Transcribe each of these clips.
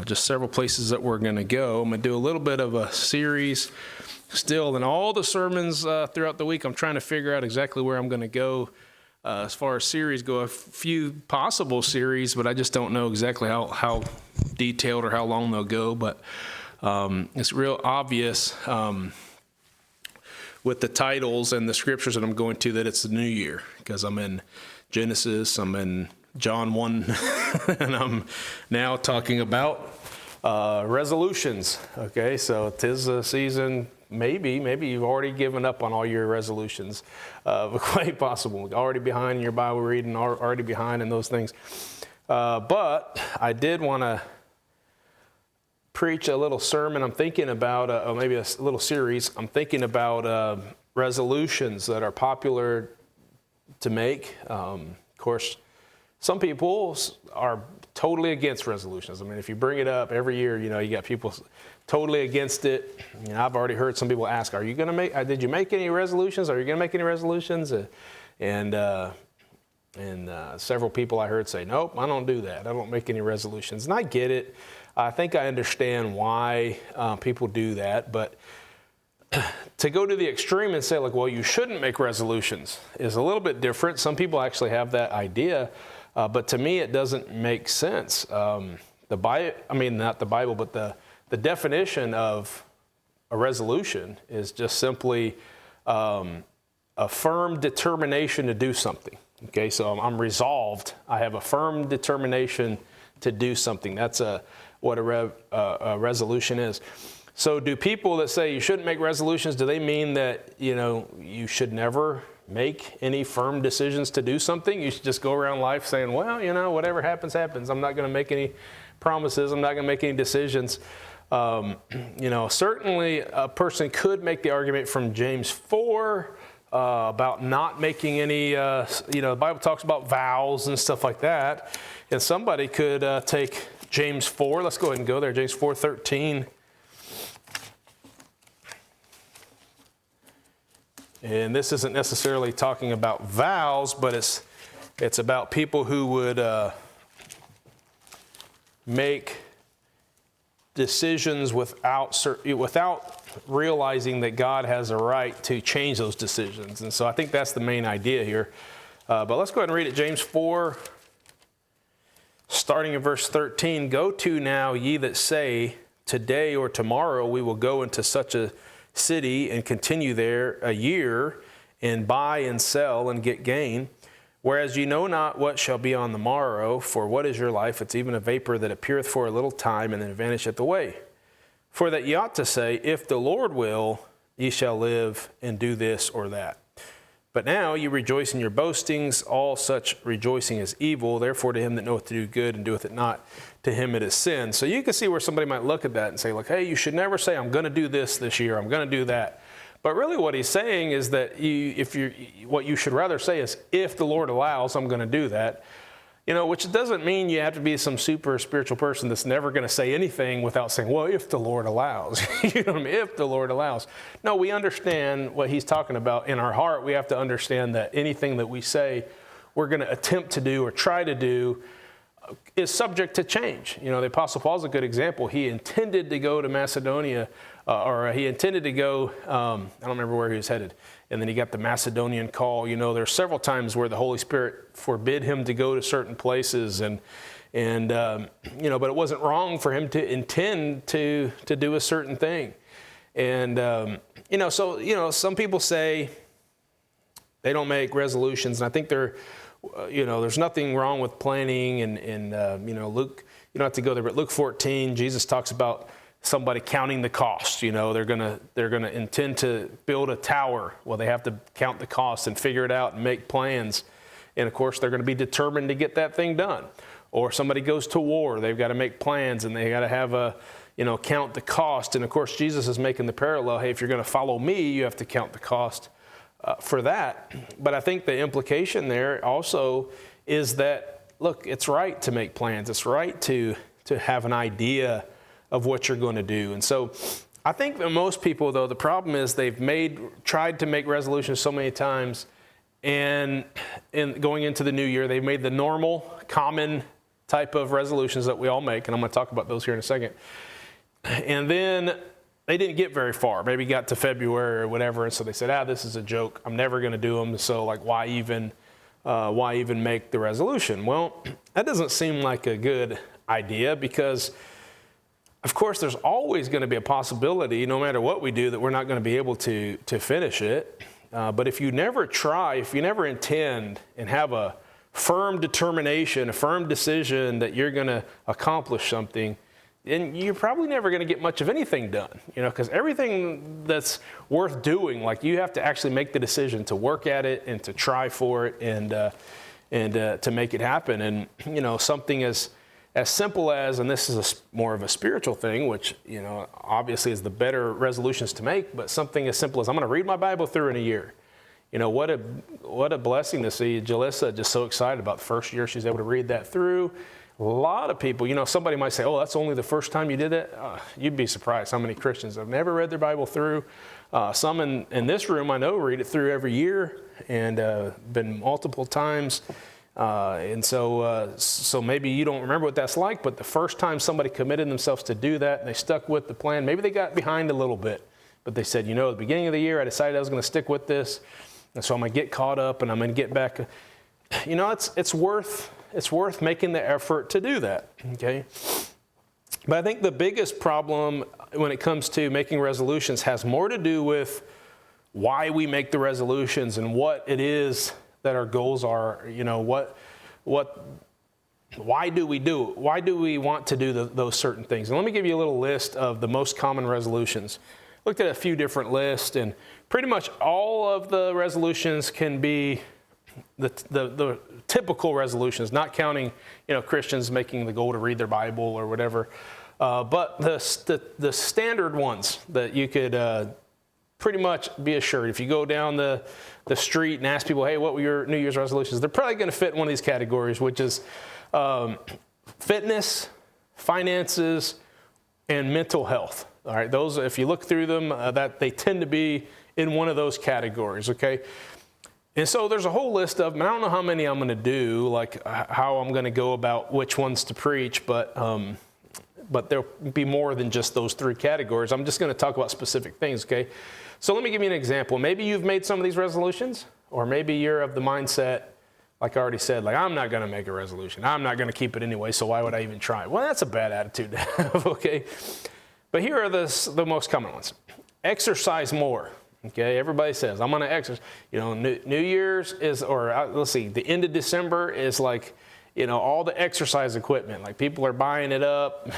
just several places that we're going to go. I'm going to do a little bit of a series still, and all the sermons throughout the week, I'm trying to figure out exactly where I'm going to go as far as series go. A few possible series, but I just don't know exactly how detailed or how long they'll go. But it's real obvious with the titles and the scriptures that I'm going to that it's the new year, because I'm in Genesis, I'm in John 1, and I'm now talking about resolutions. Okay, so 'tis a season. Maybe you've already given up on all your resolutions. Quite possible. Already behind in your Bible reading, already behind in those things. But I did want to preach a little sermon. I'm thinking about, or maybe a little series. I'm thinking about resolutions that are popular to make. Of course, some people are totally against resolutions. I mean, if you bring it up every year, you got people totally against it. I've already heard some people ask, "Are you going to make? Did you make any resolutions? Are you going to make any resolutions?" And several people I heard say, "Nope, I don't do that. I don't make any resolutions." And I get it. I think I understand why people do that, but to go to the extreme and say, like, well, you shouldn't make resolutions is a little bit different. Some people actually have that idea, but to me, it doesn't make sense. Not the Bible, but the definition of a resolution is just simply a firm determination to do something. Okay, so I'm resolved. I have a firm determination to do something. That's what a resolution is. So do people that say you shouldn't make resolutions, do they mean that, you should never make any firm decisions to do something? You should just go around life saying, well, whatever happens, happens. I'm not going to make any promises. I'm not going to make any decisions. Certainly a person could make the argument from James 4 about not making any, the Bible talks about vows and stuff like that. And somebody could take James 4. Let's go ahead and go there. James 4:13. And this isn't necessarily talking about vows, but it's about people who would make decisions without realizing that God has a right to change those decisions. And so I think that's the main idea here. But let's go ahead and read it. James 4, starting in verse 13. "Go to now, ye that say, today or tomorrow we will go into such a city and continue there a year and buy and sell and get gain. Whereas you know not what shall be on the morrow, for what is your life? It's even a vapor that appeareth for a little time and then vanisheth away. For that ye ought to say, if the Lord will, ye shall live and do this or that. But now you rejoice in your boastings. All such rejoicing is evil. Therefore to him that knoweth to do good and doeth it not, to him it is sin." So you can see where somebody might look at that and say, like, hey, you should never say, I'm going to do this year. I'm going to do that. But really what he's saying is that what you should rather say is, if the Lord allows, I'm going to do that. Which doesn't mean you have to be some super spiritual person that's never going to say anything without saying, well, if the Lord allows. You know what I mean? If the Lord allows. No, we understand what he's talking about. In our heart, we have to understand that anything that we say we're going to attempt to do or try to do is subject to change. The Apostle Paul's a good example. He intended to go to Macedonia, or he intended to go, I don't remember where he was headed, and then he got the Macedonian call. There's several times where the Holy Spirit forbid him to go to certain places, but it wasn't wrong for him to intend to do a certain thing. And, some people say they don't make resolutions, and I think there's nothing wrong with planning, and Luke, you don't have to go there, but Luke 14, Jesus talks about somebody counting the cost. They're gonna intend to build a tower. Well, they have to count the cost and figure it out and make plans. And of course, they're going to be determined to get that thing done. Or somebody goes to war, they've got to make plans and they got to have count the cost. And of course, Jesus is making the parallel. Hey, if you're going to follow me, you have to count the cost for that. But I think the implication there also is that, look, it's right to make plans. It's right to have an idea of what you're going to do. And so I think that most people, though, the problem is they've tried to make resolutions so many times, and in going into the new year, they've made the normal, common type of resolutions that we all make, and I'm going to talk about those here in a second. And then they didn't get very far. Maybe got to February or whatever, and so they said, this is a joke. I'm never going to do them, so like why even make the resolution? Well, that doesn't seem like a good idea because, of course, there's always going to be a possibility, no matter what we do, that we're not going to be able to finish it. But if you never try, if you never intend and have a firm determination, a firm decision that you're going to accomplish something, then you're probably never going to get much of anything done, because everything that's worth doing, like you have to actually make the decision to work at it and to try for it and to make it happen. And, something as simple as, and this is more of a spiritual thing, which, obviously is the better resolutions to make, but something as simple as I'm going to read my Bible through in a year. What a blessing to see Jalissa just so excited about the first year she's able to read that through. A lot of people, somebody might say, that's only the first time you did it. You'd be surprised how many Christians have never read their Bible through. Some in this room I know read it through every year and been multiple times. And so maybe you don't remember what that's like, but the first time somebody committed themselves to do that and they stuck with the plan, maybe they got behind a little bit, but they said, at the beginning of the year, I decided I was going to stick with this. And so I'm going to get caught up and I'm going to get back. It's worth making the effort to do that. Okay. But I think the biggest problem when it comes to making resolutions has more to do with why we make the resolutions and what it is that our goals are. Why do we do it? Why do we want to do those certain things? And let me give you a little list of the most common resolutions. Looked at a few different lists, and pretty much all of the resolutions can be the typical resolutions, not counting Christians making the goal to read their Bible or whatever, but the standard ones that you could pretty much be assured. If you go down the street and ask people, hey, what were your New Year's resolutions? They're probably going to fit in one of these categories, which is fitness, finances, and mental health. All right, those, if you look through them, that they tend to be in one of those categories, okay? And so there's a whole list of them. I don't know how many I'm going to do, like how I'm going to go about which ones to preach, but there'll be more than just those three categories. I'm just going to talk about specific things, okay? So let me give you an example. Maybe you've made some of these resolutions, or maybe you're of the mindset, like I already said, like I'm not going to make a resolution. I'm not going to keep it anyway, so why would I even try? Well, that's a bad attitude to have, okay? But here are the most common ones. Exercise more. Okay, everybody says, I'm going to exercise. New Year's is, let's see, the end of December is like, all the exercise equipment. Like people are buying it up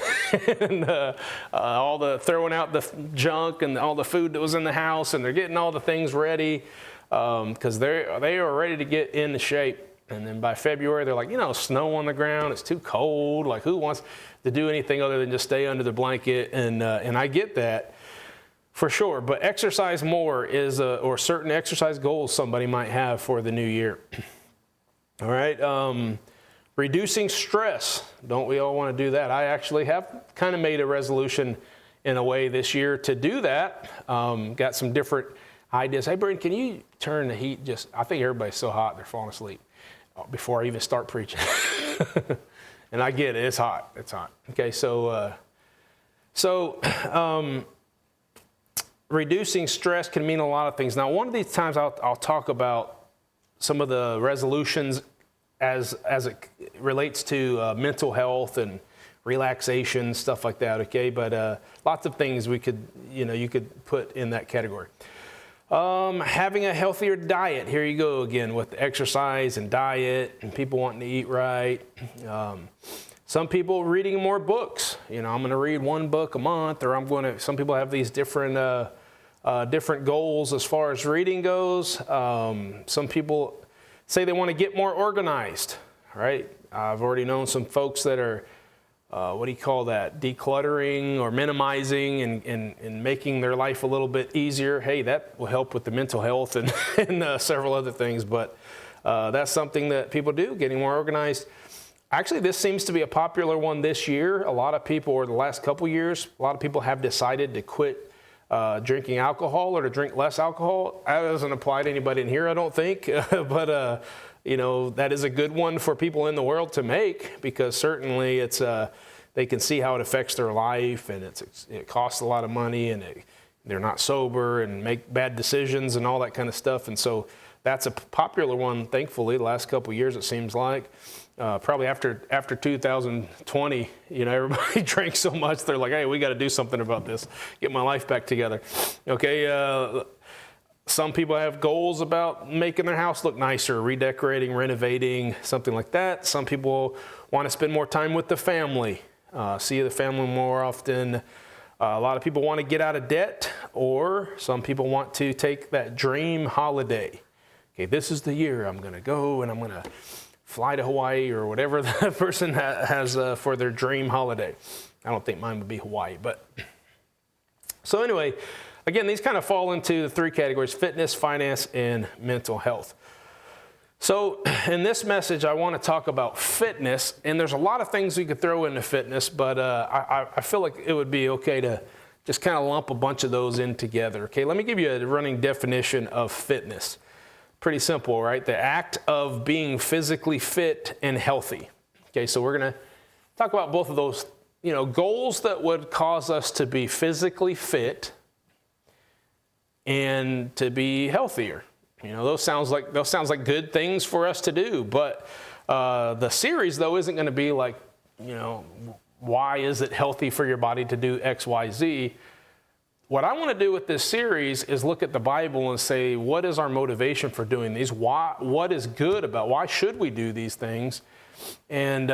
and all the throwing out the junk and all the food that was in the house, and they're getting all the things ready because they are ready to get into shape. And then by February, they're like, snow on the ground, it's too cold. Like who wants to do anything other than just stay under the blanket? And I get that for sure. But exercise more is, or certain exercise goals somebody might have for the new year. All right. Reducing stress. Don't we all want to do that? I actually have kind of made a resolution in a way this year to do that. Got some different ideas. Hey, Brandon, can you turn the heat I think everybody's so hot they're falling asleep before I even start preaching. And I get it. It's hot. It's hot. Okay, so reducing stress can mean a lot of things. Now, one of these times I'll talk about some of the resolutions as it relates to mental health and relaxation, stuff like that, okay? But lots of things you could put in that category. Having a healthier diet. Here you go again with exercise and diet and people wanting to eat right. Some people reading more books. I'm going to read one book a month, or some people have these different goals as far as reading goes. Some people say they want to get more organized, right? I've already known some folks that are, decluttering or minimizing and making their life a little bit easier. Hey, that will help with the mental health and several other things, but that's something that people do, getting more organized. Actually, this seems to be a popular one this year. A lot of people, or the last couple years, a lot of people have decided to quit drinking alcohol or to drink less alcohol. That doesn't apply to anybody in here, I don't think. But that is a good one for people in the world to make, because certainly they can see how it affects their life, and it costs a lot of money, and they're not sober and make bad decisions and all that kind of stuff. And so that's a popular one, thankfully, the last couple of years, it seems like. Probably after 2020, everybody drank so much, they're like, hey, we got to do something about this, get my life back together. Okay, some people have goals about making their house look nicer, redecorating, renovating, something like that. Some people want to spend more time with the family, see the family more often. A lot of people want to get out of debt, or some people want to take that dream holiday. Okay, this is the year I'm going to go and I'm going to fly to Hawaii, or whatever the person has for their dream holiday. I don't think mine would be Hawaii, but. So anyway, again, these kind of fall into the three categories: fitness, finance, and mental health. So in this message, I want to talk about fitness, and there's a lot of things we could throw into fitness, but I feel like it would be okay to just kind of lump a bunch of those in together. Okay, let me give you a running definition of fitness. Pretty simple, right? The act of being physically fit and healthy. Okay, so we're going to talk about both of those, goals that would cause us to be physically fit and to be healthier. Those sounds like good things for us to do, but the series, though, isn't going to be like, why is it healthy for your body to do X, Y, Z? What I want to do with this series is look at the Bible and say, what is our motivation for doing these? What is good about? Why should we do these things? And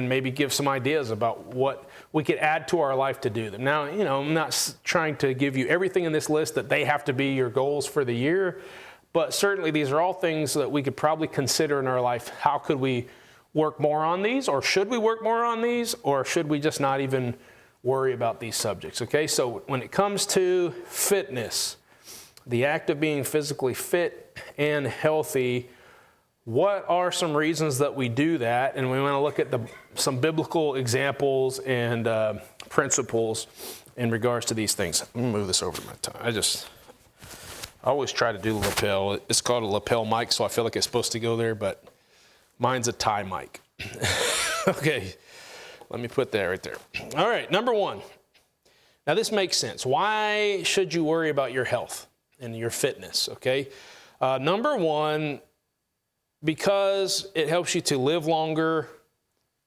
maybe give some ideas about what we could add to our life to do them. Now, I'm not trying to give you everything in this list that they have to be your goals for the year, but certainly these are all things that we could probably consider in our life. How could we work more on these? Or should we work more on these? Or should we just not even worry about these subjects? Okay, so when it comes to fitness, the act of being physically fit and healthy, what are some reasons that we do that? And we want to look at some biblical examples and principles in regards to these things. Let me move this over to my time. I always try to do the lapel. It's called a lapel mic, so I feel like it's supposed to go there, but mine's a tie mic. Okay. Let me put that right there. All right, number one. Now this makes sense. Why should you worry about your health and your fitness, okay? Number one, because it helps you to live longer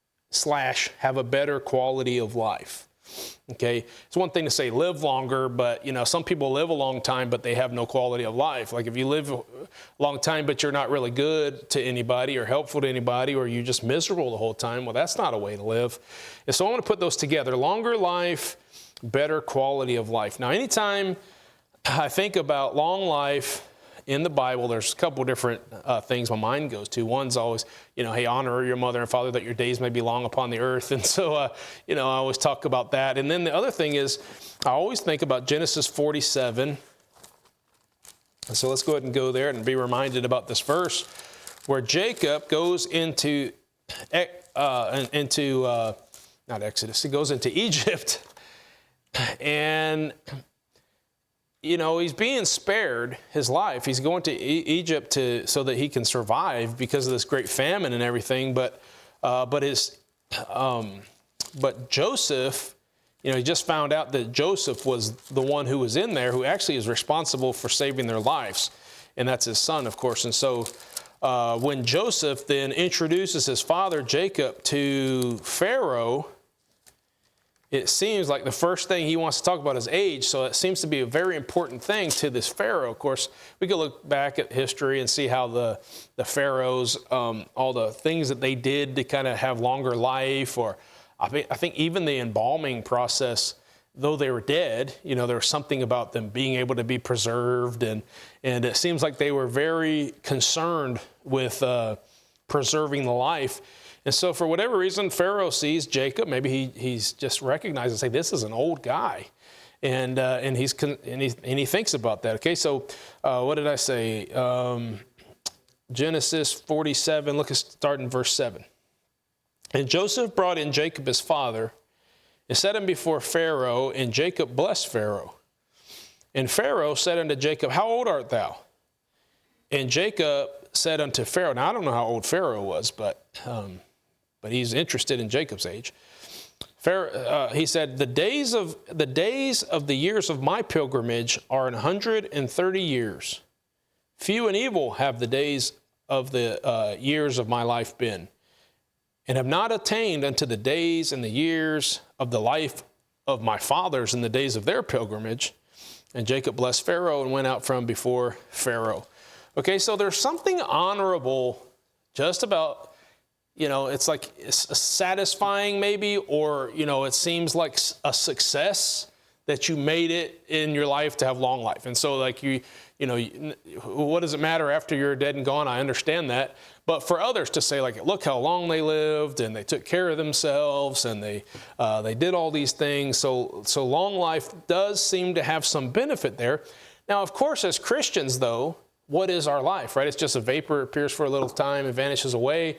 / have a better quality of life, okay? It's one thing to say live longer, but some people live a long time, but they have no quality of life. Like if you live a long time, but you're not really good to anybody or helpful to anybody, or you're just miserable the whole time, well, that's not a way to live. And so I want to put those together: longer life, better quality of life. Now, anytime I think about long life in the Bible, there's a couple different things my mind goes to. One's always, hey, honor your mother and father that your days may be long upon the earth. And so, I always talk about that. And then the other thing is, I always think about Genesis 47. And so let's go ahead and go there and be reminded about this verse where Jacob goes into not Exodus, he goes into Egypt, and he's being spared his life. He's going to Egypt so that he can survive because of this great famine and everything. But Joseph, he just found out that Joseph was the one who was in there, who actually is responsible for saving their lives, and that's his son, of course. And so when Joseph then introduces his father Jacob to Pharaoh, it seems like the first thing he wants to talk about is age, so it seems to be a very important thing to this Pharaoh. Of course, we could look back at history and see how the Pharaohs, all the things that they did to kind of have longer life, or I think even the embalming process, though they were dead, there was something about them being able to be preserved, and it seems like they were very concerned with preserving the life. And so for whatever reason, Pharaoh sees Jacob. Maybe he's just recognized and say, this is an old guy. And he thinks about that. Okay, so what did I say? Genesis 47, look at starting verse 7. And Joseph brought in Jacob his father and set him before Pharaoh, and Jacob blessed Pharaoh. And Pharaoh said unto Jacob, how old art thou? And Jacob said unto Pharaoh, now I don't know how old Pharaoh was, but he's interested in Jacob's age. Pharaoh, he said, the days of the years of my pilgrimage are 130 years. Few and evil have the days of the years of my life been, and have not attained unto the days and the years of the life of my fathers in the days of their pilgrimage. And Jacob blessed Pharaoh and went out from before Pharaoh. Okay, so there's something honorable just about, it's like it's satisfying maybe, or, it seems like a success that you made it in your life to have long life. And so like what does it matter after you're dead and gone? I understand that. But for others to say like, look how long they lived and they took care of themselves and they did all these things. So long life does seem to have some benefit there. Now, of course, as Christians though, what is our life, right? It's just a vapor, appears for a little time and vanishes away.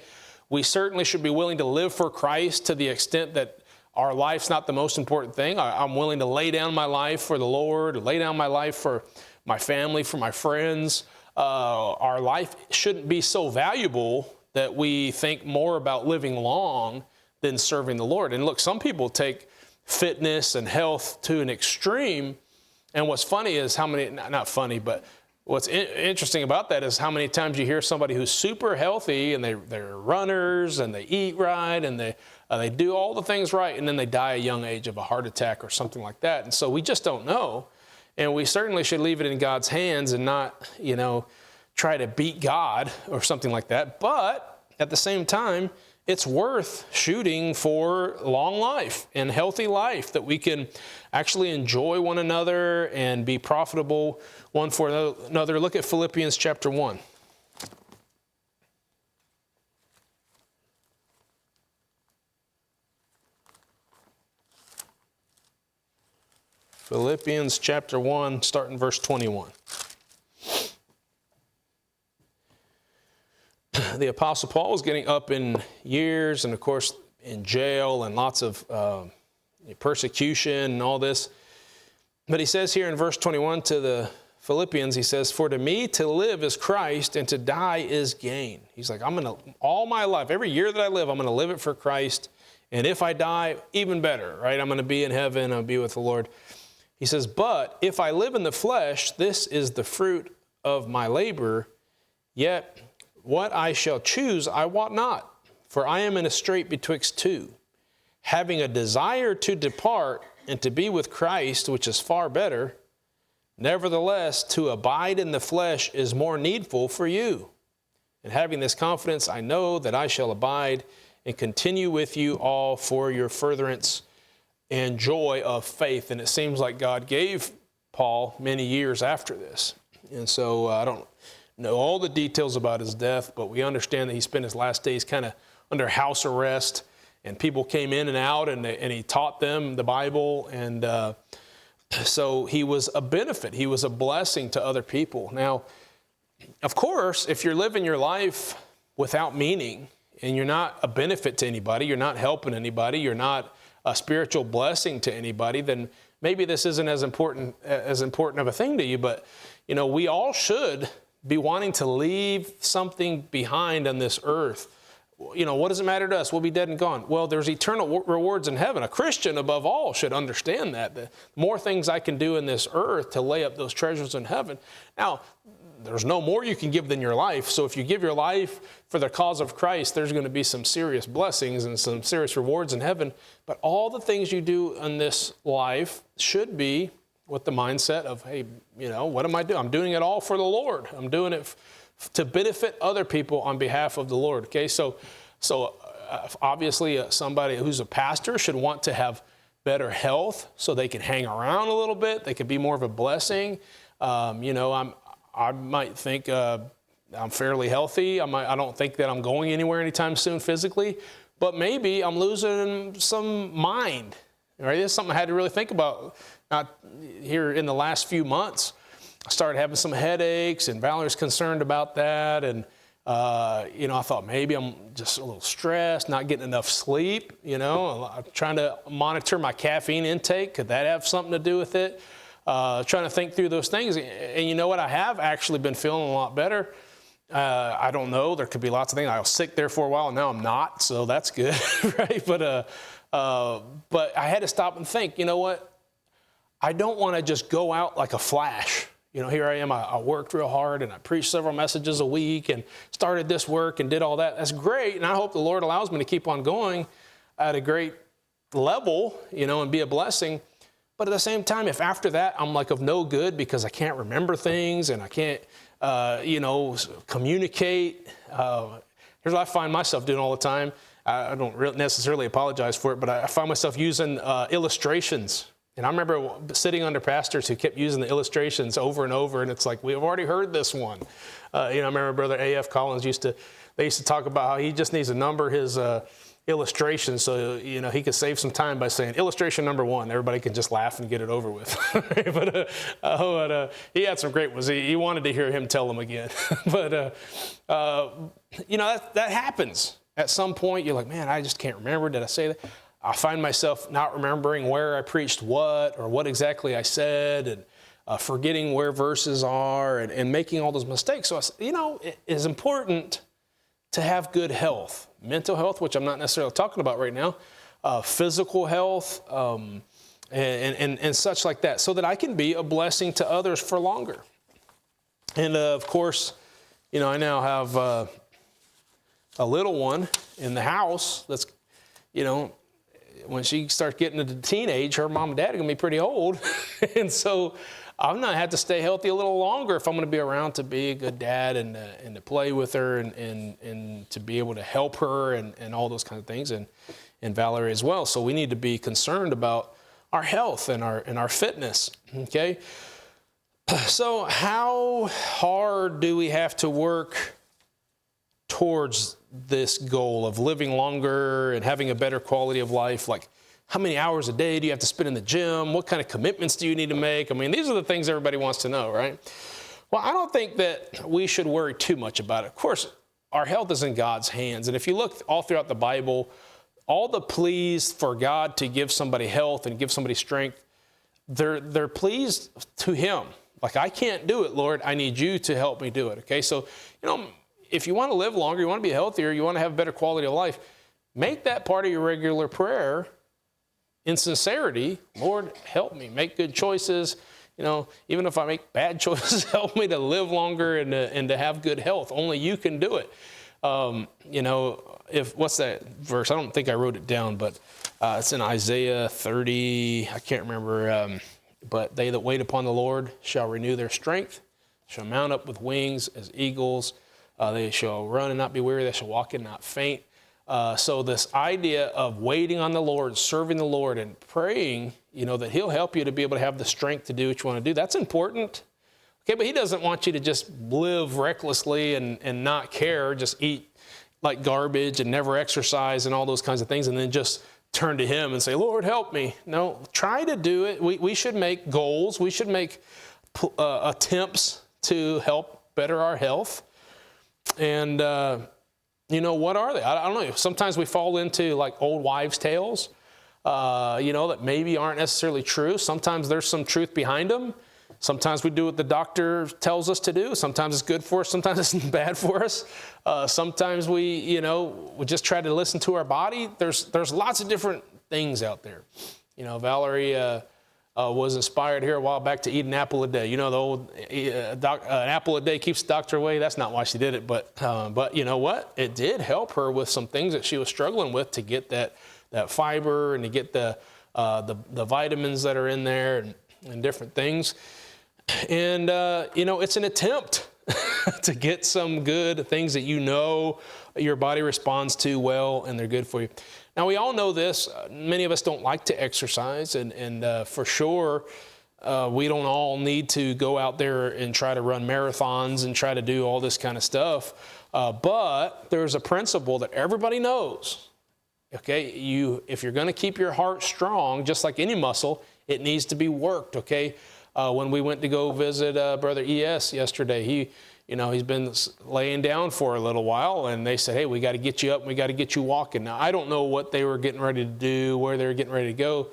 We certainly should be willing to live for Christ to the extent that our life's not the most important thing. I'm willing to lay down my life for the Lord, lay down my life for my family, for my friends. Our life shouldn't be so valuable that we think more about living long than serving the Lord. And look, some people take fitness and health to an extreme. And what's funny is how many, not funny, but what's interesting about that is how many times you hear somebody who's super healthy and they're runners and they eat right and they do all the things right, and then they die at a young age of a heart attack or something like that. And so we just don't know. And we certainly should leave it in God's hands and not, try to beat God or something like that. But at the same time, it's worth shooting for long life and healthy life, that we can actually enjoy one another and be profitable one for another. Look at Philippians chapter 1. Philippians chapter 1, starting verse 21. The Apostle Paul was getting up in years and, of course, in jail and lots of persecution and all this. But he says here in verse 21 to the Philippians, he says, for to me to live is Christ and to die is gain. He's like, all my life, every year that I live, I'm going to live it for Christ. And if I die, even better, right? I'm going to be in heaven. I'll be with the Lord. He says, but if I live in the flesh, this is the fruit of my labor, yet what I shall choose I wot not, for I am in a strait betwixt two, having a desire to depart and to be with Christ, which is far better. Nevertheless, to abide in the flesh is more needful for you. And having this confidence, I know that I shall abide and continue with you all for your furtherance and joy of faith. And it seems like God gave Paul many years after this. And so I don't know all the details about his death, but we understand that he spent his last days kind of under house arrest, and people came in and out, and he taught them the Bible. And so he was a benefit. He was a blessing to other people. Now, of course, if you're living your life without meaning and you're not a benefit to anybody, you're not helping anybody, you're not a spiritual blessing to anybody, then maybe this isn't as important of a thing to you. But, we all should be wanting to leave something behind on this earth. What does it matter to us? We'll be dead and gone. Well, there's eternal rewards in heaven. A Christian, above all, should understand that. The more things I can do in this earth to lay up those treasures in heaven. Now, there's no more you can give than your life. So if you give your life for the cause of Christ, there's going to be some serious blessings and some serious rewards in heaven. But all the things you do in this life should be with the mindset of, hey, what am I doing? I'm doing it all for the Lord. I'm doing it to benefit other people on behalf of the Lord. Okay, so obviously somebody who's a pastor should want to have better health so they can hang around a little bit. They can be more of a blessing. I might think I'm fairly healthy. I don't think that I'm going anywhere anytime soon physically, but maybe I'm losing some mind. Right? This is something I had to really think about. Not here in the last few months. I started having some headaches, and Valerie's concerned about that. And I thought maybe I'm just a little stressed, not getting enough sleep. I'm trying to monitor my caffeine intake. Could that have something to do with it? Trying to think through those things. And you know what? I have actually been feeling a lot better. I don't know. There could be lots of things. I was sick there for a while, and now I'm not, so that's good, right? But I had to stop and think, you know what? I don't want to just go out like a flash. You know, here I am, I worked real hard, and I preached several messages a week, and started this work, and did all that. That's great, and I hope the Lord allows me to keep on going at a great level, you know, and be a blessing. But at the same time, if after that I'm like of no good because I can't remember things, and I can't, communicate. Here's what I find myself doing all the time. I don't necessarily apologize for it, but I find myself using illustrations. And I remember sitting under pastors who kept using the illustrations over and over, and it's like, we've already heard this one. I remember Brother A.F. Collins used to talk about how he just needs to number his illustrations so, you know, he could save some time by saying illustration number 1. Everybody can just laugh and get it over with. but he had some great ones. He wanted to hear him tell them again. But, that happens. At some point, you're like, man, I just can't remember. Did I say that? I find myself not remembering where I preached what or what exactly I said, and forgetting where verses are, and making all those mistakes. So, it is important to have good health, mental health, which I'm not necessarily talking about right now, physical health, and such like that, so that I can be a blessing to others for longer. And of course, I now have a little one in the house that's, when she starts getting into teenage, her mom and dad are going to be pretty old. And so I'm going to have to stay healthy a little longer if I'm going to be around to be a good dad, and to play with her, and to be able to help her, and all those kind of things, and Valerie as well. So we need to be concerned about our health and our fitness, okay? So how hard do we have to work towards this goal of living longer and having a better quality of life? Like, how many hours a day do you have to spend in the gym? What kind of commitments do you need to make? I mean, these are the things everybody wants to know, right? Well, I don't think that we should worry too much about it. Of course, our health is in God's hands. And if you look all throughout the Bible, all the pleas for God to give somebody health and give somebody strength, they're pleased to Him. Like, I can't do it, Lord. I need you to help me do it, okay? So, if you want to live longer, you want to be healthier, you want to have a better quality of life, make that part of your regular prayer in sincerity. Lord, help me make good choices. Even if I make bad choices, help me to live longer and to have good health. Only you can do it. What's that verse? I don't think I wrote it down, but it's in Isaiah 30. I can't remember. But they that wait upon the Lord shall renew their strength, shall mount up with wings as eagles. They shall run and not be weary. They shall walk and not faint. So this idea of waiting on the Lord, serving the Lord, and praying, that He'll help you to be able to have the strength to do what you want to do, that's important. Okay, but He doesn't want you to just live recklessly and not care, just eat like garbage and never exercise and all those kinds of things, and then just turn to Him and say, Lord, help me. No, try to do it. We should make goals. We should make attempts to help better our health. And, what are they? I don't know. Sometimes we fall into like old wives' tales, that maybe aren't necessarily true. Sometimes there's some truth behind them. Sometimes we do what the doctor tells us to do. Sometimes it's good for us. Sometimes it's bad for us. Sometimes we just try to listen to our body. There's lots of different things out there. Valerie was inspired here a while back to eat an apple a day. The old an apple a day keeps the doctor away. That's not why she did it, but you know what? It did help her with some things that she was struggling with to get that fiber and to get the vitamins that are in there and different things. And it's an attempt to get some good things that your body responds to well, and they're good for you. Now, we all know this. Many of us don't like to exercise, and for sure, we don't all need to go out there and try to run marathons and try to do all this kind of stuff. But there's a principle that everybody knows. Okay, if you're going to keep your heart strong, just like any muscle, it needs to be worked. Okay, when we went to go visit Brother E.S. yesterday, he's been laying down for a little while, and they said, hey, we got to get you up and we got to get you walking. Now, I don't know what they were getting ready to do, where they were getting ready to go,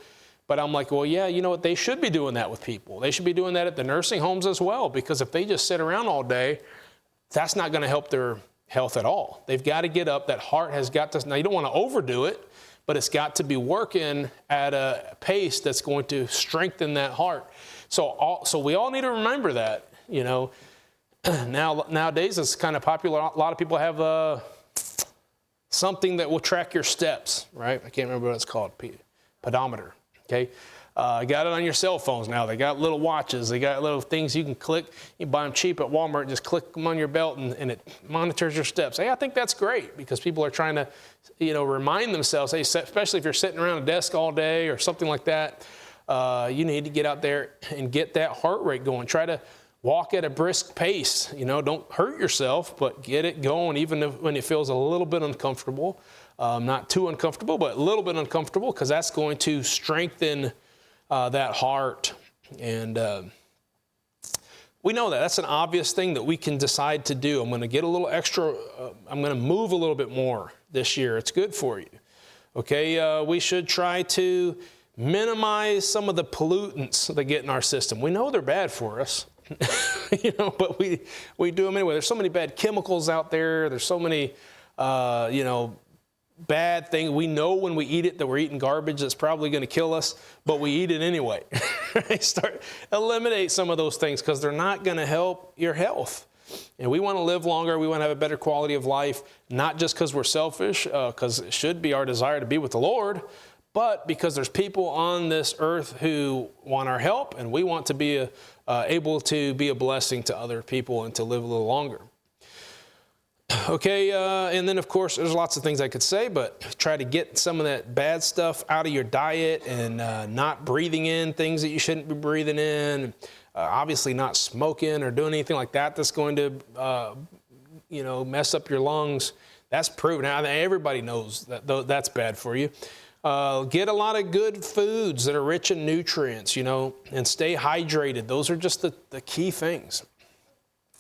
but I'm like, well, yeah, you know what? They should be doing that with people. They should be doing that at the nursing homes as well, because if they just sit around all day, that's not going to help their health at all. They've got to get up. That heart has got to, now you don't want to overdo it, but it's got to be working at a pace that's going to strengthen that heart. So we all need to remember that, you know. Nowadays it's kind of popular. A lot of people have something that will track your steps, right? I can't remember what it's called, pedometer, okay? Got it on your cell phones now. They got little watches. They got little things you can click. You buy them cheap at Walmart, just click them on your belt and it monitors your steps. Hey, I think that's great because people are trying to, you know, remind themselves, hey, especially if you're sitting around a desk all day or something like that, you need to get out there and get that heart rate going. Try to walk at a brisk pace. You know, don't hurt yourself, but get it going even when it feels a little bit uncomfortable. Not too uncomfortable, but a little bit uncomfortable because that's going to strengthen that heart. And we know that. That's an obvious thing that we can decide to do. I'm going to get a little extra. I'm going to move a little bit more this year. It's good for you. Okay, we should try to minimize some of the pollutants that get in our system. We know they're bad for us, you know, but we do them anyway. There's so many bad chemicals out there. There's so many, you know, bad thing. We know when we eat it that we're eating garbage that's probably going to kill us, but we eat it anyway. Eliminate some of those things because they're not going to help your health. And we want to live longer. We want to have a better quality of life, not just because we're selfish, because it should be our desire to be with the Lord, but because there's people on this earth who want our help, and we want to be able to be a blessing to other people and to live a little longer. Okay, and then of course there's lots of things I could say, but try to get some of that bad stuff out of your diet and not breathing in things that you shouldn't be breathing in. Obviously not smoking or doing anything like that that's going to, you know, mess up your lungs. That's proven. Now, everybody knows that that's bad for you. Get a lot of good foods that are rich in nutrients, you know, and stay hydrated. Those are just the key things.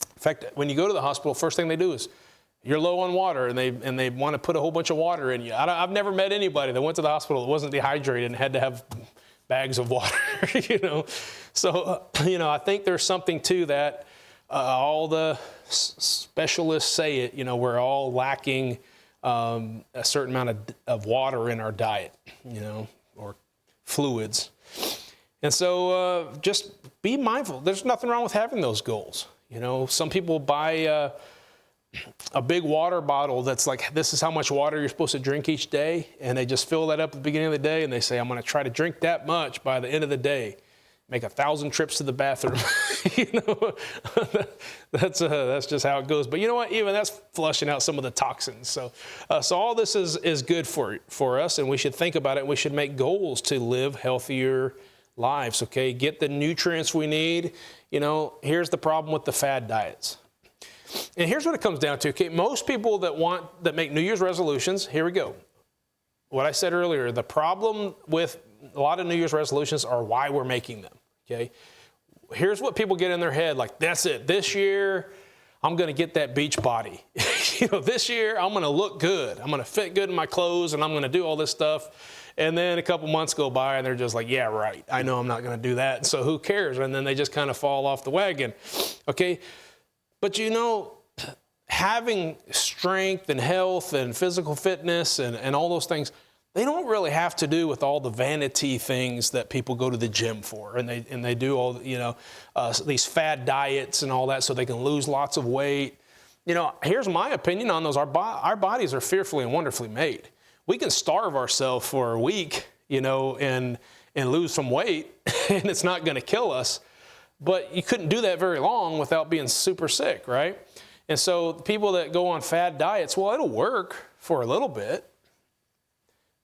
In fact, when you go to the hospital, first thing they do is, you're low on water, and they want to put a whole bunch of water in you. I've never met anybody that went to the hospital that wasn't dehydrated and had to have bags of water, you know. So, you know, I think there's something to that. All the specialists say it, you know, we're all lacking a certain amount of water in our diet, you know, or fluids. And so just be mindful. There's nothing wrong with having those goals. You know, some people buy a big water bottle that's like, this is how much water you're supposed to drink each day. And they just fill that up at the beginning of the day. And they say, I'm going to try to drink that much by the end of the day. Make 1,000 trips to the bathroom. You know, that's just how it goes. But you know what? Even that's flushing out some of the toxins. So all this is good for us. And we should think about it. We should make goals to live healthier lives. Okay. Get the nutrients we need. You know, here's the problem with the fad diets. And here's what it comes down to. Okay, most people that make New Year's resolutions, here we go. What I said earlier, the problem with a lot of New Year's resolutions are why we're making them. Okay, here's what people get in their head: like, that's it. This year, I'm going to get that beach body. You know, this year I'm going to look good. I'm going to fit good in my clothes, and I'm going to do all this stuff. And then a couple months go by, and they're just like, yeah, right. I know I'm not going to do that. So who cares? And then they just kind of fall off the wagon. Okay. But you know, having strength and health and physical fitness and all those things, they don't really have to do with all the vanity things that people go to the gym for. And they do all, you know, these fad diets and all that so they can lose lots of weight. You know, here's my opinion on those. Our bodies are fearfully and wonderfully made. We can starve ourselves for a week, you know, and lose some weight, and it's not going to kill us. But you couldn't do that very long without being super sick, right? And so people that go on fad diets, well, it'll work for a little bit,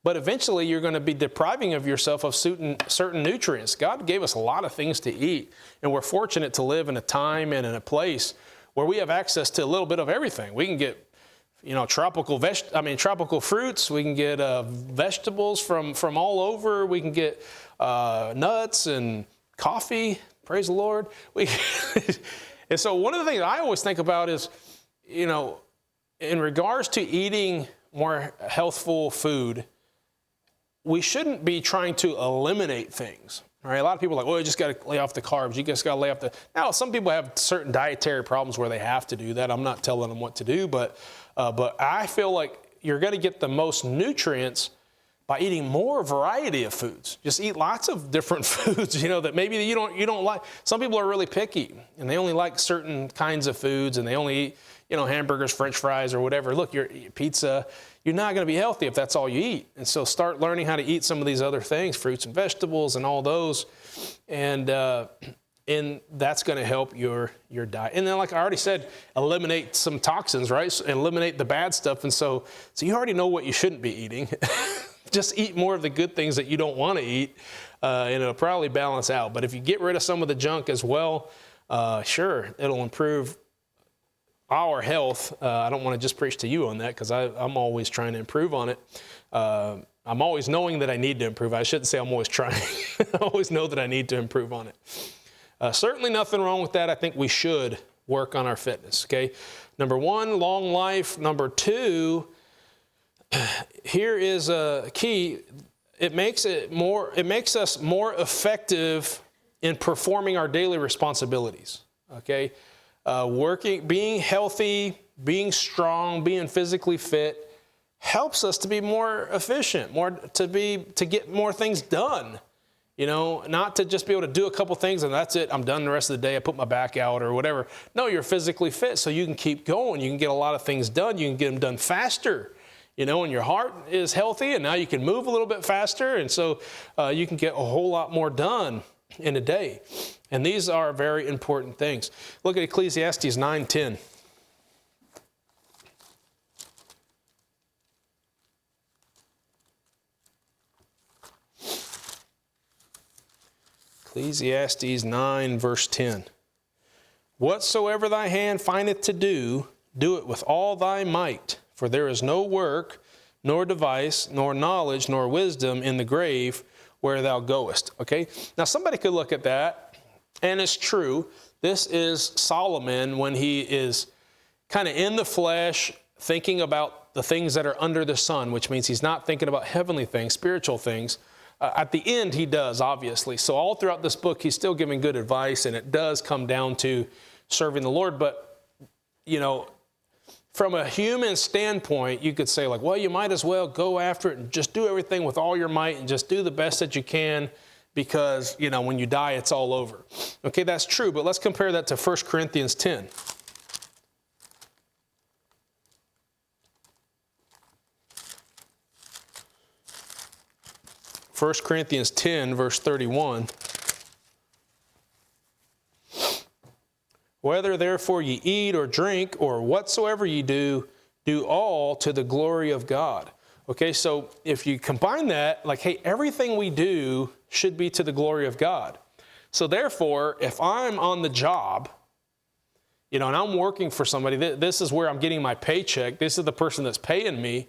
but eventually you're going to be depriving of yourself of certain nutrients. God gave us a lot of things to eat, and we're fortunate to live in a time and in a place where we have access to a little bit of everything. We can get, you know, tropical fruits. We can get vegetables from all over. We can get nuts and coffee. Praise the Lord. And so one of the things I always think about is, you know, in regards to eating more healthful food, we shouldn't be trying to eliminate things. All right, a lot of people are like, well, you just got to lay off the carbs. You just got to lay off the... Now, some people have certain dietary problems where they have to do that. I'm not telling them what to do, but I feel like you're going to get the most nutrients by eating more variety of foods. Just eat lots of different foods, that maybe you don't like. Some people are really picky, and they only like certain kinds of foods, and they only eat, hamburgers, French fries, or whatever. Look, your pizza, you're not going to be healthy if that's all you eat. And so start learning how to eat some of these other things, fruits and vegetables and all those. And that's going to help your diet. And then, like I already said, eliminate some toxins, right? So eliminate the bad stuff. And so you already know what you shouldn't be eating. Just eat more of the good things that you don't want to eat, and it'll probably balance out. But if you get rid of some of the junk as well, sure, it'll improve our health. I don't want to just preach to you on that because I'm always trying to improve on it. I'm always knowing that I need to improve. I shouldn't say I'm always trying. I always know that I need to improve on it. Certainly nothing wrong with that. I think we should work on our fitness, okay? Number one, long life. Number two, here is a key. It makes us more effective in performing our daily responsibilities, okay? Being healthy, being strong, being physically fit helps us to be more efficient, to get more things done. Not to just be able to do a couple things and that's it, I'm done the rest of the day, I put my back out or whatever. No, you're physically fit, so you can keep going. You can get a lot of things done. You can get them done faster, and your heart is healthy, and now you can move a little bit faster, and so you can get a whole lot more done in a day. And these are very important things. Look at Ecclesiastes 9:10. Ecclesiastes 9, verse 10. Whatsoever thy hand findeth to do, do it with all thy might, for there is no work, nor device, nor knowledge, nor wisdom in the grave where thou goest. Okay? Now somebody could look at that, and it's true. This is Solomon when he is kind of in the flesh, thinking about the things that are under the sun, which means he's not thinking about heavenly things, spiritual things. At the end, he does, obviously. So all throughout this book, he's still giving good advice, and it does come down to serving the Lord. But, from a human standpoint, you could say, like, well, you might as well go after it and just do everything with all your might and just do the best that you can because, when you die, it's all over. Okay, that's true, but let's compare that to 1 Corinthians 10. 1 Corinthians 10, verse 31. Whether therefore ye eat or drink or whatsoever ye do, do all to the glory of God. Okay, so if you combine that, like, hey, everything we do should be to the glory of God. So therefore, if I'm on the job, and I'm working for somebody, this is where I'm getting my paycheck, this is the person that's paying me,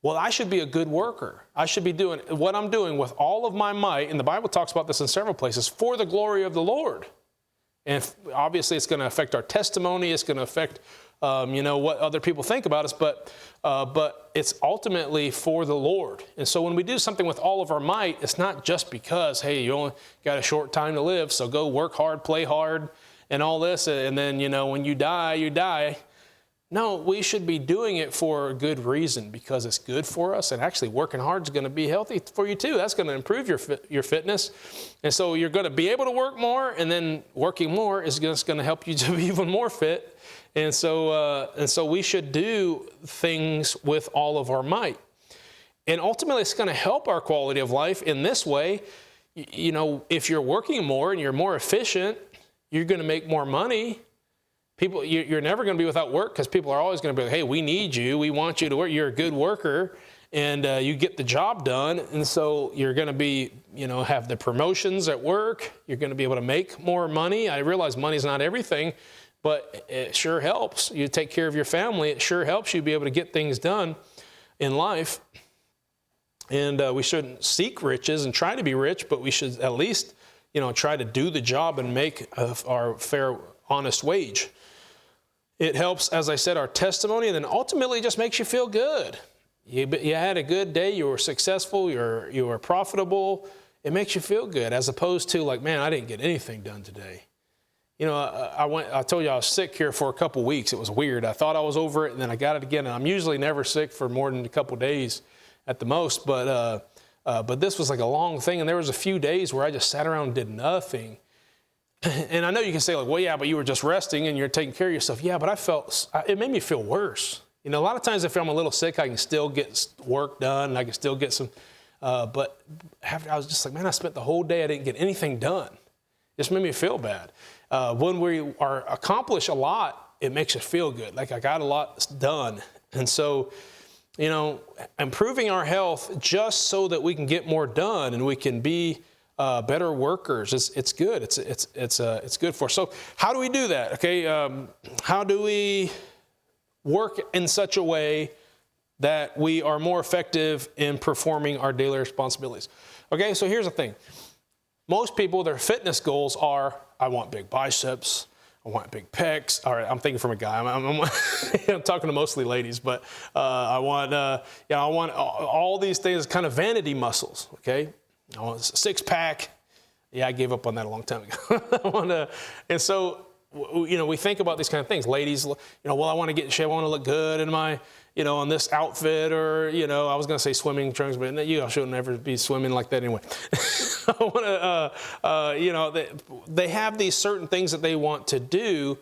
well, I should be a good worker. I should be doing what I'm doing with all of my might, and the Bible talks about this in several places, for the glory of the Lord. And obviously it's going to affect our testimony, it's going to affect what other people think about us, but it's ultimately for the Lord. And so when we do something with all of our might, it's not just because, hey, you only got a short time to live, so go work hard, play hard, and all this, and then, when you die, you die. No, we should be doing it for a good reason, because it's good for us, and actually working hard is going to be healthy for you too. That's going to improve your fitness. And so you're going to be able to work more, and then working more is just going to help you to be even more fit. And so we should do things with all of our might. And ultimately, it's going to help our quality of life in this way. If you're working more and you're more efficient, you're going to make more money. People, you're never going to be without work, because people are always going to be like, hey, we need you. We want you to work. You're a good worker, and you get the job done. And so you're going to be, have the promotions at work. You're going to be able to make more money. I realize money's not everything, but it sure helps. You take care of your family. It sure helps you be able to get things done in life. And we shouldn't seek riches and try to be rich, but we should at least, try to do the job and make our fair, honest wage. It helps, as I said, our testimony, and then ultimately it just makes you feel good. You had a good day, you were successful, you were profitable, it makes you feel good, as opposed to like, man, I didn't get anything done today. You know, I told you I was sick here for a couple weeks. It was weird. I thought I was over it, and then I got it again. And I'm usually never sick for more than a couple days at the most. But this was like a long thing, and there was a few days where I just sat around and did nothing. And I know you can say like, well, yeah, but you were just resting and you're taking care of yourself. Yeah, but it made me feel worse. You know, a lot of times if I'm a little sick, I can still get work done, and I can still get some. But after, I was just like, man, I spent the whole day, I didn't get anything done. It just made me feel bad. When we accomplish a lot, it makes you feel good. Like I got a lot done. And so, you know, improving our health just so that we can get more done and we can be better workers, it's good. It's good for us. So how do we do that? Okay, how do we work in such a way that we are more effective in performing our daily responsibilities? Okay, so here's the thing. Most people, their fitness goals are, I want big biceps, I want big pecs. All right, I'm thinking from a guy. I'm talking to mostly ladies, but I want all these things, kind of vanity muscles, okay? I want a six-pack. Yeah, I gave up on that a long time ago. And so, you know, we think about these kind of things. Ladies, you know, well, I want to get in shape. I want to look good in my, you know, on this outfit, or, you know, I was going to say swimming trunks, but you shouldn't ever be swimming like that anyway. I want to, you know, they have these certain things that they want to do,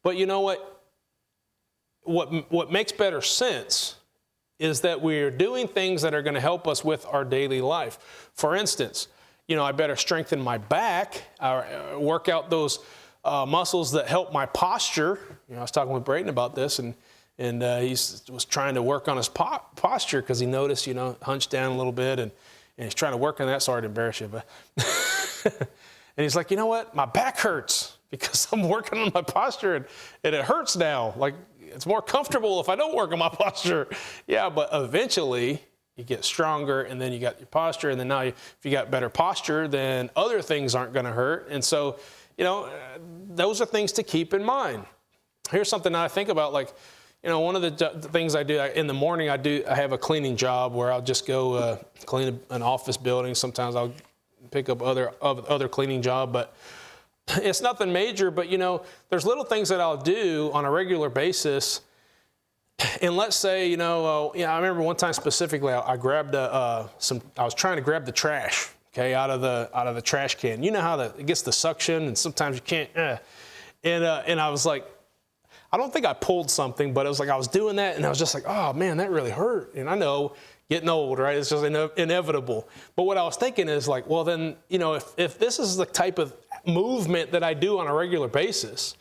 but you know what? What makes better sense is that we're doing things that are going to help us with our daily life. For instance, you know, I better strengthen my back, work out those muscles that help my posture. You know, I was talking with Brayden about this, and he was trying to work on his posture because he noticed, you know, hunched down a little bit, and he's trying to work on that. Sorry to embarrass you, but and he's like, you know what? My back hurts because I'm working on my posture, and it hurts now. Like, it's more comfortable if I don't work on my posture. Yeah, but eventually you get stronger, and then you got your posture, and then now if you got better posture, then other things aren't going to hurt. And so, you know, those are things to keep in mind. Here's something that I think about, like, you know, one of the things I do in the morning, I have a cleaning job where I'll just go clean an office building. Sometimes I'll pick up other cleaning job, but it's nothing major. But, you know, there's little things that I'll do on a regular basis. And let's say, you know, I remember one time specifically, I grabbed I was trying to grab the trash, okay, out of the trash can. You know how it gets the suction, and sometimes you can't. And I was like, I don't think I pulled something, but it was like I was doing that, and I was just like, oh man, that really hurt. And I know, getting old, right? It's just inevitable. But what I was thinking is like, well then, you know, if this is the type of movement that I do on a regular basis,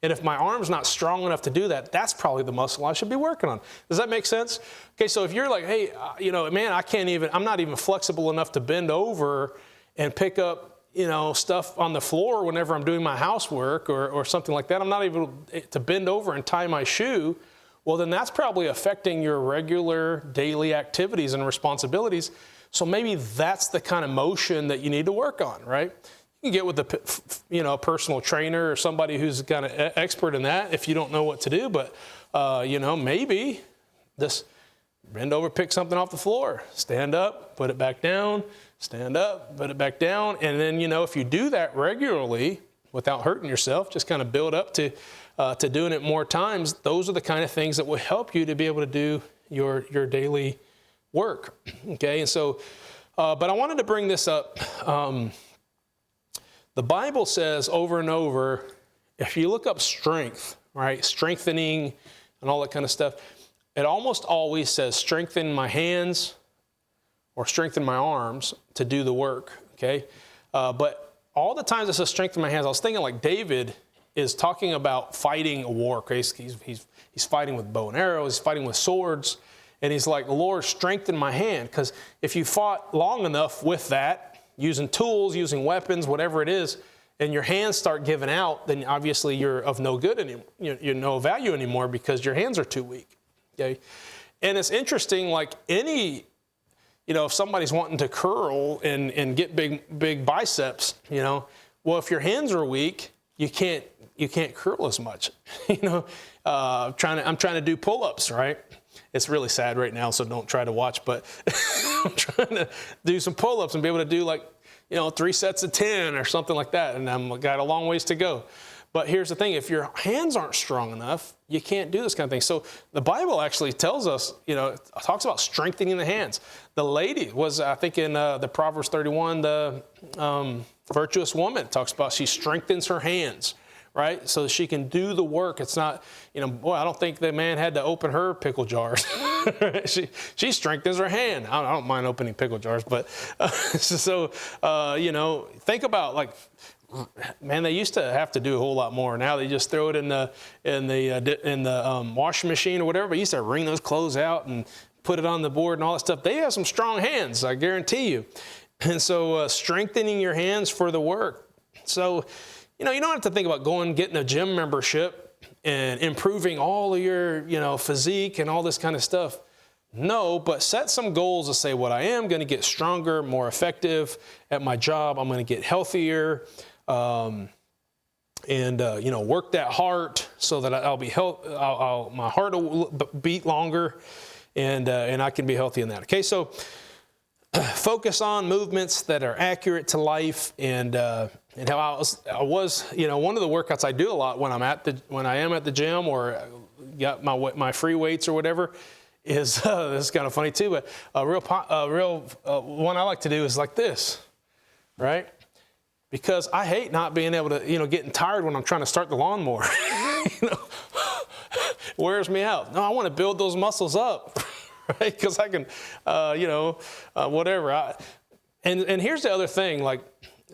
and if my arm's not strong enough to do that, that's probably the muscle I should be working on. Does that make sense? Okay, so if you're like, hey, you know, man, I'm not even flexible enough to bend over and pick up, you know, stuff on the floor whenever I'm doing my housework or something like that. I'm not able to bend over and tie my shoe. Well, then that's probably affecting your regular daily activities and responsibilities. So maybe that's the kind of motion that you need to work on, right? You can get with a personal trainer or somebody who's kind of expert in that if you don't know what to do. But, you know, maybe just bend over, pick something off the floor, stand up, put it back down, stand up, put it back down. And then, you know, if you do that regularly without hurting yourself, just kind of build up to doing it more times, those are the kind of things that will help you to be able to do your daily work. Okay, and so, but I wanted to bring this up. The Bible says over and over, if you look up strength, right, strengthening and all that kind of stuff, it almost always says strengthen my hands or strengthen my arms to do the work, okay? But all the times it says strengthen my hands, I was thinking like David is talking about fighting a war, okay? He's fighting with bow and arrows, he's fighting with swords, and he's like, Lord, strengthen my hand, because if you fought long enough with that, using tools, using weapons, whatever it is, and your hands start giving out, then obviously you're of no good anymore. You're no value anymore because your hands are too weak. Okay, and it's interesting. Like any, you know, if somebody's wanting to curl and get big biceps, you know, well, if your hands are weak, you can't curl as much. You know, I'm trying to do pull-ups, right? It's really sad right now, so don't try to watch, but I'm trying to do some pull-ups and be able to do like, 3 sets of 10 or something like that, and I've got a long ways to go. But here's the thing, if your hands aren't strong enough, you can't do this kind of thing. So the Bible actually tells us, talks about strengthening the hands. The lady was, I think in the Proverbs 31, the virtuous woman talks about she strengthens her hands, right? So that she can do the work. It's not, I don't think the man had to open her pickle jars. she strengthens her hand. I don't mind opening pickle jars, but think about man, they used to have to do a whole lot more. Now they just throw it in the washing machine or whatever. But they used to wring those clothes out and put it on the board and all that stuff. They have some strong hands, I guarantee you. And so strengthening your hands for the work. So, you don't have to think about getting a gym membership and improving all of your, physique and all this kind of stuff. No, but set some goals to say, what I am going to get stronger, more effective at my job. I'm going to get healthier. Work that heart so that I'll be my heart will beat longer, and I can be healthy in that. Okay, so focus on movements that are accurate to life, and how I was, one of the workouts I do a lot when I am at the gym or got my free weights or whatever is this is kind of funny too, but a real one I like to do is like this, right? Because I hate not being able to, getting tired when I'm trying to start the lawnmower. Wears me out. No, I want to build those muscles up, right? Because I can, whatever. And here's the other thing,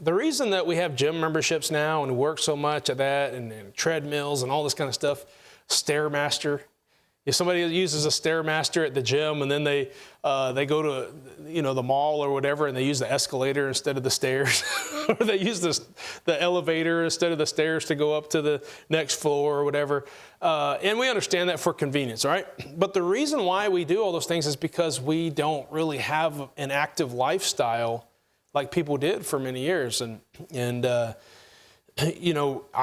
the reason that we have gym memberships now and work so much at that and treadmills and all this kind of stuff, Stairmaster. If somebody uses a Stairmaster at the gym and then they go to the mall or whatever and they use the escalator instead of the stairs, or they use the elevator instead of the stairs to go up to the next floor or whatever, and we understand that for convenience, right? But the reason why we do all those things is because we don't really have an active lifestyle like people did for many years, and I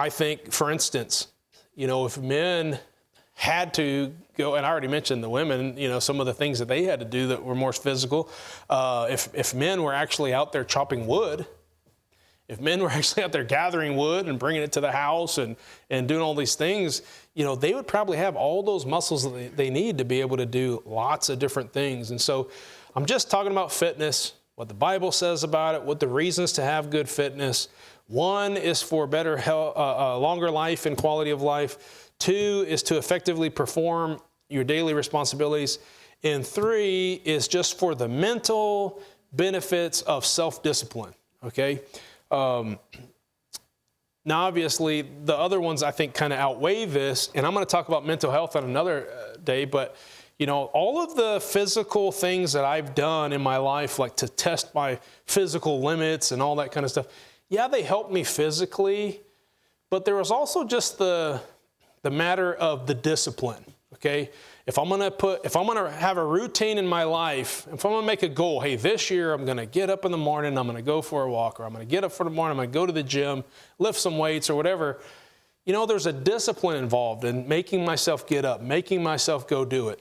think, for instance, if men had to go, and I already mentioned the women, some of the things that they had to do that were more physical. If men were actually out there chopping wood, if men were actually out there gathering wood and bringing it to the house and doing all these things, they would probably have all those muscles that they need to be able to do lots of different things. And so I'm just talking about fitness, what the Bible says about it, what the reasons to have good fitness. 1 is for better health, longer life and quality of life. 2 is to effectively perform your daily responsibilities. And 3 is just for the mental benefits of self-discipline, okay? Now, obviously, the other ones I think kind of outweigh this, and I'm going to talk about mental health on another day, but, all of the physical things that I've done in my life, like to test my physical limits and all that kind of stuff, yeah, they help me physically, but there was also just the matter of the discipline, okay? If I'm going to have a routine in my life, if I'm going to make a goal, hey, this year I'm going to get up in the morning, I'm going to go for a walk, or I'm going to get up for the morning, I'm going to go to the gym, lift some weights or whatever, there's a discipline involved in making myself get up, making myself go do it,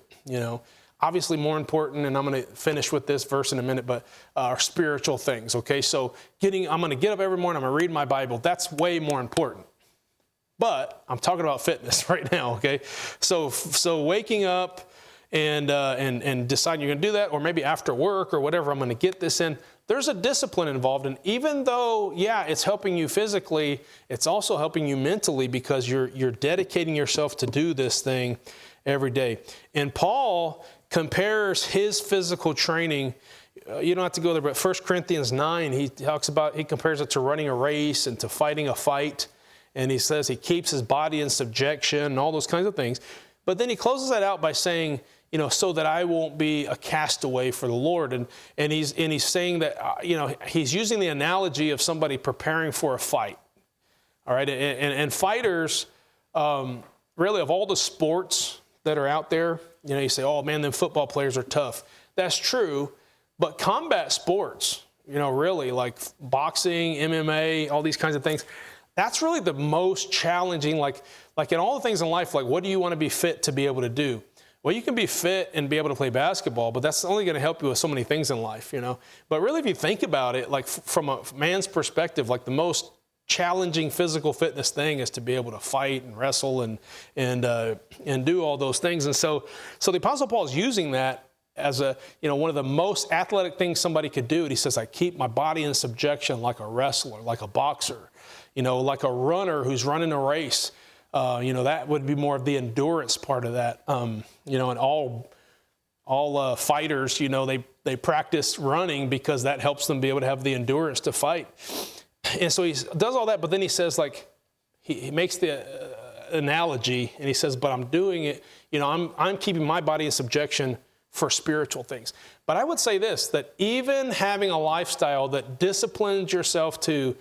Obviously more important, and I'm going to finish with this verse in a minute, but are spiritual things, okay? So I'm going to get up every morning, I'm going to read my Bible. That's way more important. But I'm talking about fitness right now, okay? So waking up and deciding you're going to do that, or maybe after work or whatever, I'm going to get this in. There's a discipline involved, and even though, yeah, it's helping you physically, it's also helping you mentally because you're dedicating yourself to do this thing every day. And Paul compares his physical training. You don't have to go there, but 1 Corinthians 9, he compares it to running a race and to fighting a fight. And he says he keeps his body in subjection and all those kinds of things. But then he closes that out by saying, so that I won't be a castaway for the Lord. And he's saying that, he's using the analogy of somebody preparing for a fight. All right. And fighters, really of all the sports that are out there, you say, oh man, them football players are tough. That's true. But combat sports, really like boxing, MMA, all these kinds of things, that's really the most challenging, like in all the things in life, like what do you want to be fit to be able to do? Well, you can be fit and be able to play basketball, but that's only going to help you with so many things in life, But really, if you think about it, like from a man's perspective, like the most challenging physical fitness thing is to be able to fight and wrestle and do all those things. And so the Apostle Paul is using that as one of the most athletic things somebody could do. And he says, I keep my body in subjection like a wrestler, like a boxer, like a runner who's running a race. That would be more of the endurance part of that. And all fighters, they practice running because that helps them be able to have the endurance to fight. And so he does all that, but then he says, like, he makes the analogy, and he says, but I'm doing it, I'm keeping my body in subjection for spiritual things. But I would say this, that even having a lifestyle that disciplines yourself to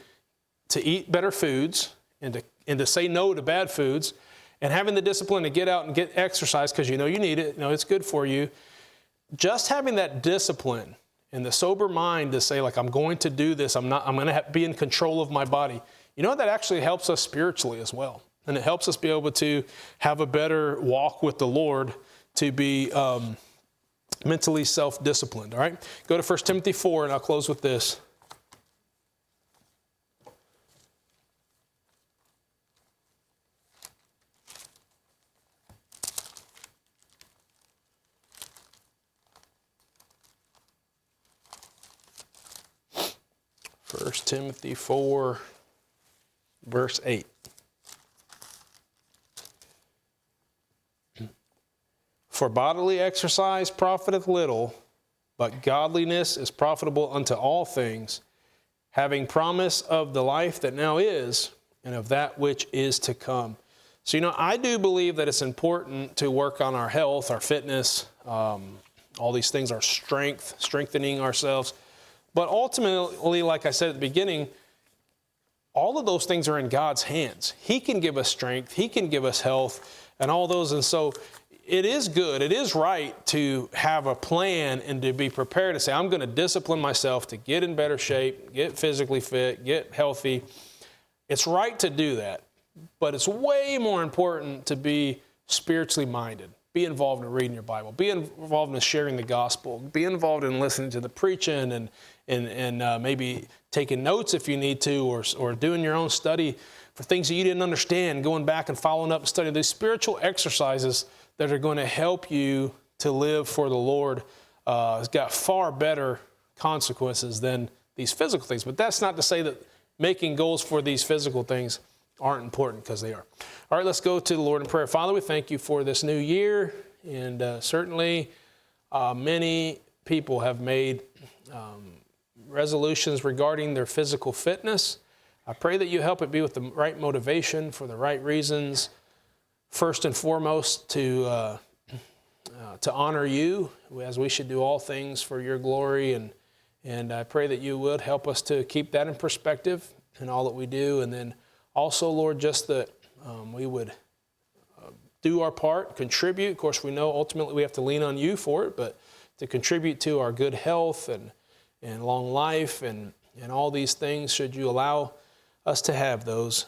eat better foods and to say no to bad foods, and having the discipline to get out and get exercise because you need it, it's good for you, just having that discipline and the sober mind to say, like, I'm going to do this, I'm going to be in control of my body, that actually helps us spiritually as well. And it helps us be able to have a better walk with the Lord, to be mentally self-disciplined, all right? Go to 1 Timothy 4, and I'll close with this. First Timothy 4, verse 8. For bodily exercise profiteth little, but godliness is profitable unto all things, having promise of the life that now is, and of that which is to come. So, I do believe that it's important to work on our health, our fitness, all these things, our strength, strengthening ourselves. But ultimately, like I said at the beginning, all of those things are in God's hands. He can give us strength. He can give us health and all those. And so it is good. It is right to have a plan and to be prepared to say, I'm going to discipline myself to get in better shape, get physically fit, get healthy. It's right to do that. But it's way more important to be spiritually minded. Be involved in reading your Bible. Be involved in sharing the gospel. Be involved in listening to the preaching and maybe taking notes if you need to, or doing your own study for things that you didn't understand, going back and following up and studying these spiritual exercises that are going to help you to live for the Lord. It's got far better consequences than these physical things. But that's not to say that making goals for these physical things aren't important, because they are. All right, let's go to the Lord in prayer. Father, we thank you for this new year, and certainly many people have made resolutions regarding their physical fitness. I pray that you help it be with the right motivation, for the right reasons. First and foremost, to honor you, as we should do all things for your glory, and I pray that you would help us to keep that in perspective in all that we do. And then also, Lord, just that we would do our part, contribute. Of course, we know ultimately we have to lean on you for it, but to contribute to our good health and long life and all these things, should you allow us to have those.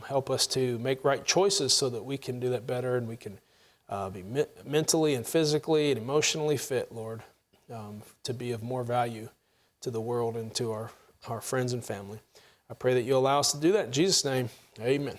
Help us to make right choices so that we can do that better, and we can be mentally and physically and emotionally fit, Lord, to be of more value to the world and to our friends and family. I pray that you allow us to do that. In Jesus' name, amen.